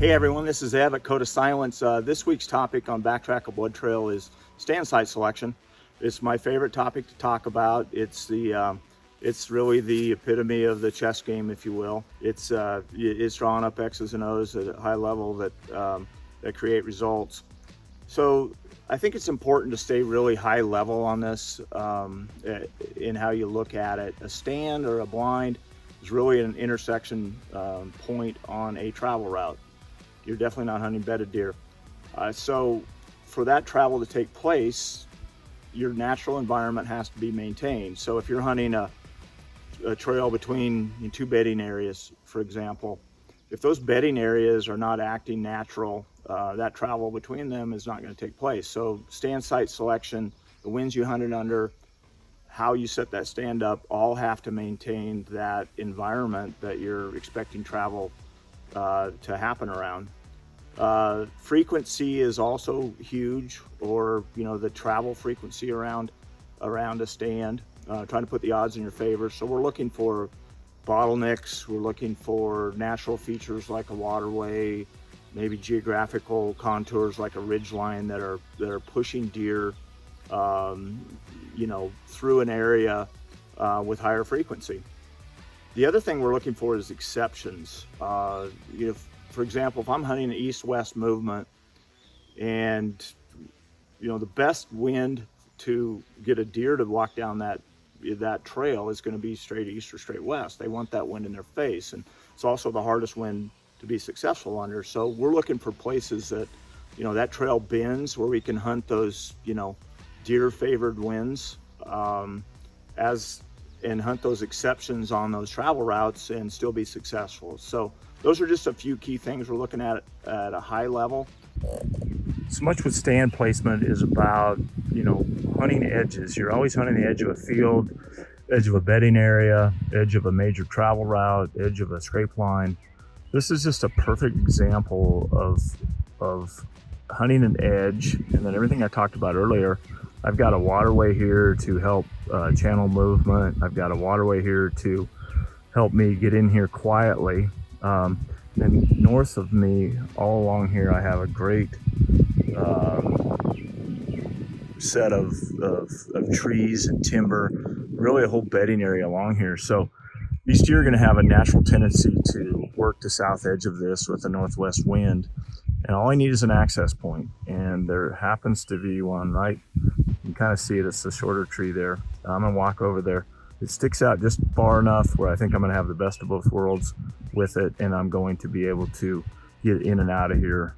Hey everyone, this is Ev at Code of Silence. This week's topic on Backtrack a BloodTrail is stand site selection. It's my favorite topic to talk about. It's really the epitome of the chess game, if you will. It's drawing up X's and O's at a high level that create results. So I think it's important to stay really high level on this in how you look at it. A stand or a blind is really an intersection point on a travel route. You're definitely not hunting bedded deer. So for that travel to take place, your natural environment has to be maintained. So if you're hunting a trail between two bedding areas, for example, if those bedding areas are not acting natural, that travel between them is not going to take place. So stand site selection, the winds you hunted under, how you set that stand up, all have to maintain that environment that you're expecting travel to happen around. Frequency is also huge, or the travel frequency around a stand, trying to put the odds in your favor. So we're looking for bottlenecks, we're looking for natural features like a waterway, maybe geographical contours like a ridge line that are pushing deer through an area with higher frequency. The other thing we're looking for is exceptions. For example, if I'm hunting an east-west movement and the best wind to get a deer to walk down that trail is going to be straight east or straight west. They want that wind in their face, and it's also the hardest wind to be successful under. So we're looking for places that that trail bends where we can hunt those deer favored winds and hunt those exceptions on those travel routes and still be successful. So those are just a few key things we're looking at a high level. So much with stand placement is about, hunting edges. You're always hunting the edge of a field, edge of a bedding area, edge of a major travel route, edge of a scrape line. This is just a perfect example of hunting an edge. And then everything I talked about earlier, I've got a waterway here to help channel movement. I've got a waterway here to help me get in here quietly. And north of me, all along here, I have a great set of trees and timber, really a whole bedding area along here. So these deer are going to have a natural tendency to work the south edge of this with a northwest wind. And all I need is an access point. And there happens to be one right. You can kind of see it. It's the shorter tree there. I'm going to walk over there. It sticks out just far enough where I think I'm going to have the best of both worlds with it, and I'm going to be able to get in and out of here.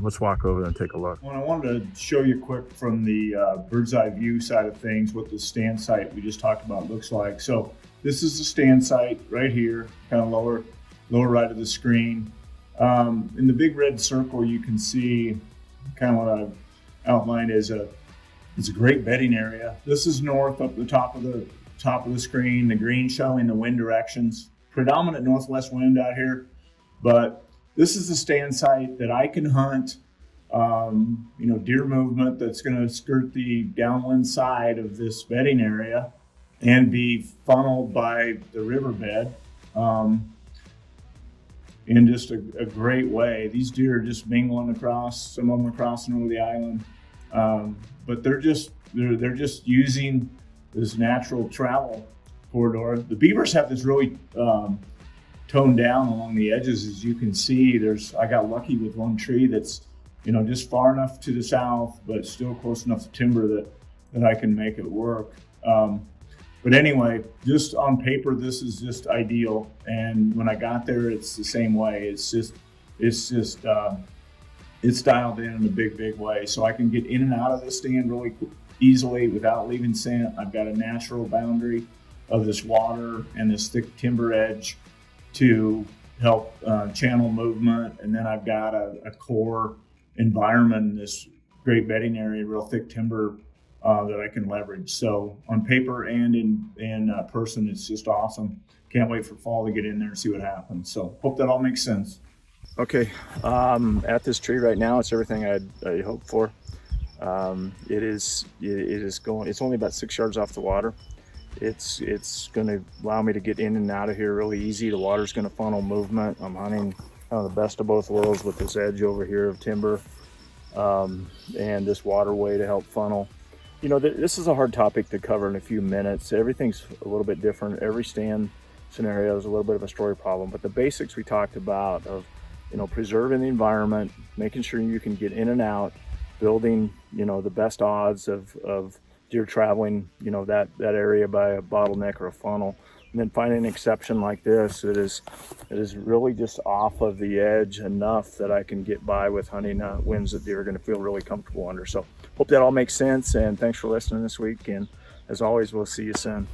Let's walk over and take a look. Well, I wanted to show you quick from the bird's eye view side of things what the stand site we just talked about looks like. So this is the stand site right here, kind of lower right of the screen. In the big red circle, you can see kind of what I've outlined as it's a great bedding area. This is north up the top of the screen, the green showing the wind directions. Predominant northwest wind out here, but this is the stand site that I can hunt, deer movement that's going to skirt the downwind side of this bedding area and be funneled by the riverbed in just a great way. These deer are just mingling across. Some of them are crossing over the island, but they're just using this natural travel corridor. The beavers have this really toned down along the edges, as you can see. I got lucky with one tree that's just far enough to the south, but still close enough to timber that I can make it work. But anyway, just on paper, this is just ideal. And when I got there, it's the same way. It's dialed in a big way. So I can get in and out of this stand really easily without leaving scent. I've got a natural boundary of this water and this thick timber edge to help channel movement. And then I've got a core environment in this great bedding area, real thick timber that I can leverage. So on paper and in person, it's just awesome. Can't wait for fall to get in there and see what happens. So hope that all makes sense. Okay, at this tree right now, it's everything I hoped for. It is going. It's only about 6 yards off the water. It's going to allow me to get in and out of here really easy. The water's going to funnel movement. I'm hunting kind of the best of both worlds with this edge over here of timber, and this waterway to help funnel. You know, this is a hard topic to cover in a few minutes. Everything's a little bit different. Every stand scenario is a little bit of a story problem, but the basics we talked about of, you know, preserving the environment, making sure you can get in and out, building, you know, the best odds of deer traveling, you know, that area by a bottleneck or a funnel, and then finding an exception like this that is really just off of the edge enough that I can get by with hunting winds that deer are going to feel really comfortable under. So hope that all makes sense, and thanks for listening this week, and as always, we'll see you soon.